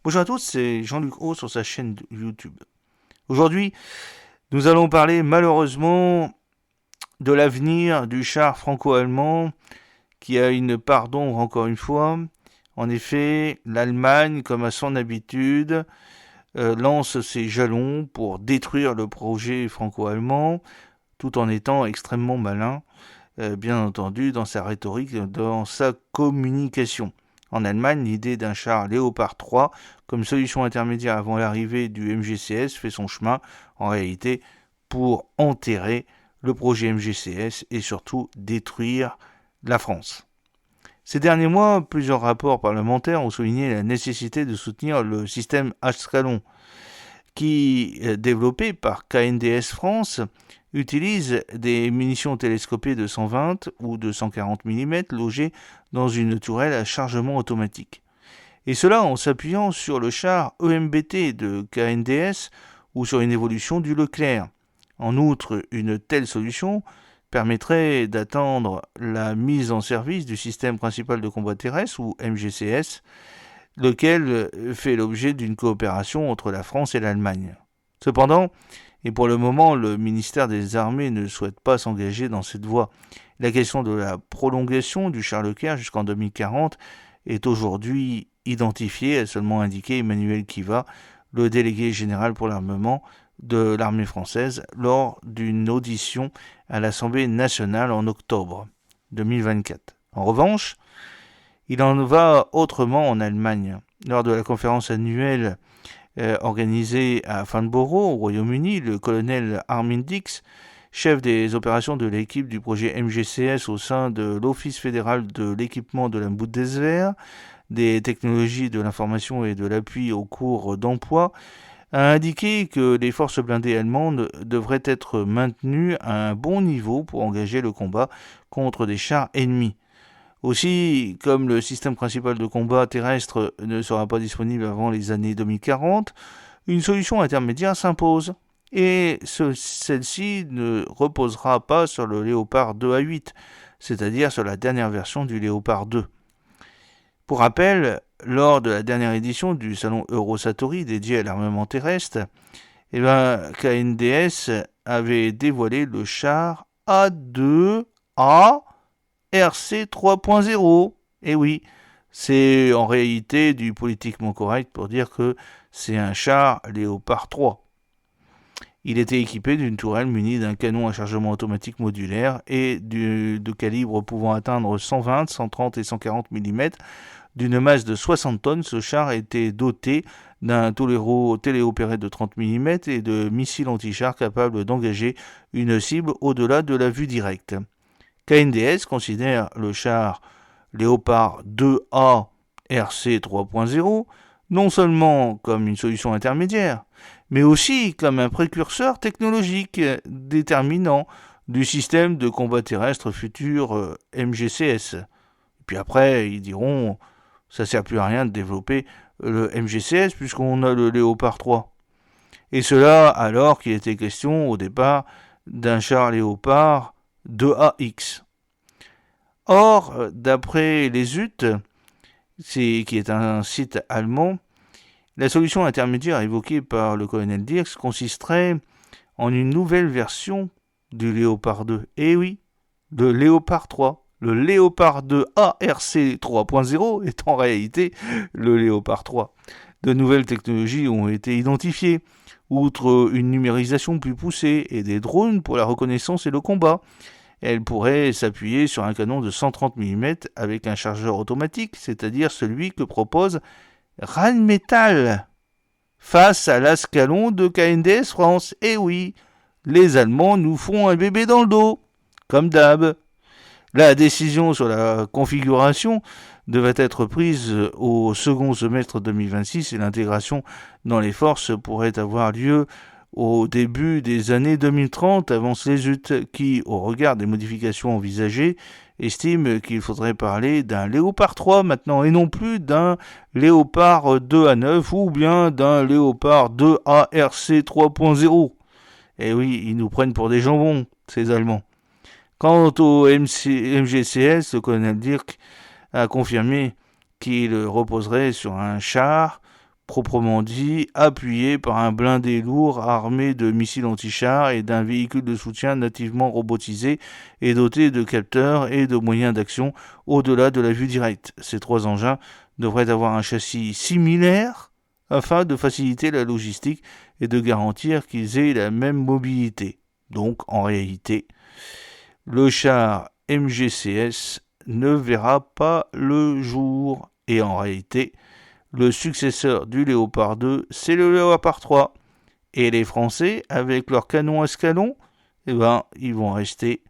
Bonjour à tous, c'est Jean-Luc O sur sa chaîne YouTube. Aujourd'hui, nous allons parler malheureusement de l'avenir du char franco-allemand qui a une part d'ombre encore une fois. En effet, l'Allemagne, comme à son habitude, lance ses jalons pour détruire le projet franco-allemand tout en étant extrêmement malin, bien entendu, dans sa rhétorique, dans sa communication. En Allemagne, l'idée d'un char Léopard 3 comme solution intermédiaire avant l'arrivée du MGCS fait son chemin, en réalité, pour enterrer le projet MGCS et surtout détruire la France. Ces derniers mois, plusieurs rapports parlementaires ont souligné la nécessité de soutenir le système H-Scalon, qui, développé par KNDS France, utilise des munitions télescopées de 120 ou de 140 mm logées dans une tourelle à chargement automatique. Et cela en s'appuyant sur le char EMBT de KNDS ou sur une évolution du Leclerc. En outre, une telle solution permettrait d'attendre la mise en service du système principal de combat terrestre ou MGCS, lequel fait l'objet d'une coopération entre la France et l'Allemagne. Cependant, et pour le moment, le ministère des Armées ne souhaite pas s'engager dans cette voie. La question de la prolongation du char Leclerc jusqu'en 2040 est aujourd'hui identifiée, a seulement indiqué Emmanuel Kiva, le délégué général pour l'armement de l'armée française, lors d'une audition à l'Assemblée nationale en octobre 2024. En revanche, il en va autrement en Allemagne. Lors de la conférence annuelle organisée à Farnborough, au Royaume-Uni, le colonel Armin Dix, chef des opérations de l'équipe du projet MGCS au sein de l'Office fédéral de l'équipement de la Bundeswehr, des technologies de l'information et de l'appui au cours d'emploi, a indiqué que les forces blindées allemandes devraient être maintenues à un bon niveau pour engager le combat contre des chars ennemis. Aussi, comme le système principal de combat terrestre ne sera pas disponible avant les années 2040, une solution intermédiaire s'impose. Et celle-ci ne reposera pas sur le Léopard 2A8, c'est-à-dire sur la dernière version du Léopard 2. Pour rappel, lors de la dernière édition du salon Eurosatori dédié à l'armement terrestre, KNDS avait dévoilé le char A2A RC 3.0. Et oui, c'est en réalité du politiquement correct pour dire que c'est un char Léopard 3. Il était équipé d'une tourelle munie d'un canon à chargement automatique modulaire et de calibre pouvant atteindre 120, 130 et 140 mm. D'une masse de 60 tonnes, ce char était doté d'un tolero téléopéré de 30 mm et de missiles anti-chars capables d'engager une cible au-delà de la vue directe. KNDS considère le char Léopard 2A RC 3.0 non seulement comme une solution intermédiaire, mais aussi comme un précurseur technologique déterminant du système de combat terrestre futur MGCS. Et puis après, ils diront, ça ne sert plus à rien de développer le MGCS puisqu'on a le Léopard 3. Et cela alors qu'il était question au départ d'un char Léopard 2AX. Or, d'après les UT, qui est un site allemand, la solution intermédiaire évoquée par le colonel Dirks consisterait en une nouvelle version du Léopard 2. Et oui, le Léopard 3. Le Léopard 2 ARC 3.0 est en réalité le Léopard 3. De nouvelles technologies ont été identifiées, outre une numérisation plus poussée et des drones pour la reconnaissance et le combat. Elle pourrait s'appuyer sur un canon de 130 mm avec un chargeur automatique, c'est-à-dire celui que propose Rheinmetall face à l'Ascalon de KNDS France. Et oui, les Allemands nous font un bébé dans le dos, comme d'hab. La décision sur la configuration devait être prise au second semestre 2026 et l'intégration dans les forces pourrait avoir lieu au début des années 2030, avance les UT, qui, au regard des modifications envisagées, estiment qu'il faudrait parler d'un Léopard 3 maintenant et non plus d'un Léopard 2A9 ou bien d'un Léopard 2ARC 3.0. Et oui, ils nous prennent pour des jambons, ces Allemands. Quant au MGCS, le colonel Dirk a confirmé qu'il reposerait sur un char proprement dit, appuyé par un blindé lourd armé de missiles anti-chars et d'un véhicule de soutien nativement robotisé et doté de capteurs et de moyens d'action au-delà de la vue directe. Ces 3 engins devraient avoir un châssis similaire afin de faciliter la logistique et de garantir qu'ils aient la même mobilité. Donc, en réalité, le char MGCS ne verra pas le jour. Et en réalité, le successeur du Léopard 2, c'est le Léopard 3. Et les Français, avec leurs canons escalons, ils vont rester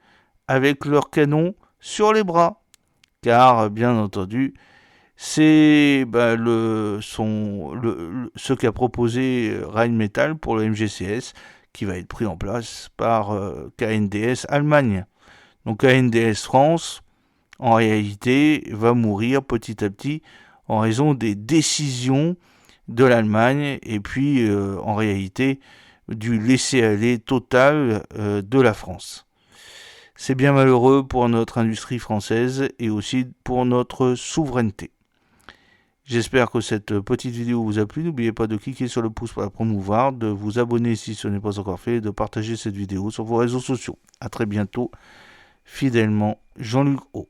avec leurs canons sur les bras. Car, bien entendu, c'est ce qu'a proposé Rheinmetall pour le MGCS qui va être pris en place par KNDS Allemagne. Donc KNDS France, en réalité, va mourir petit à petit en raison des décisions de l'Allemagne et puis en réalité du laisser-aller total de la France. C'est bien malheureux pour notre industrie française et aussi pour notre souveraineté. J'espère que cette petite vidéo vous a plu. N'oubliez pas de cliquer sur le pouce pour la promouvoir, de vous abonner si ce n'est pas encore fait et de partager cette vidéo sur vos réseaux sociaux. A très bientôt. Fidèlement, Jean-Luc O.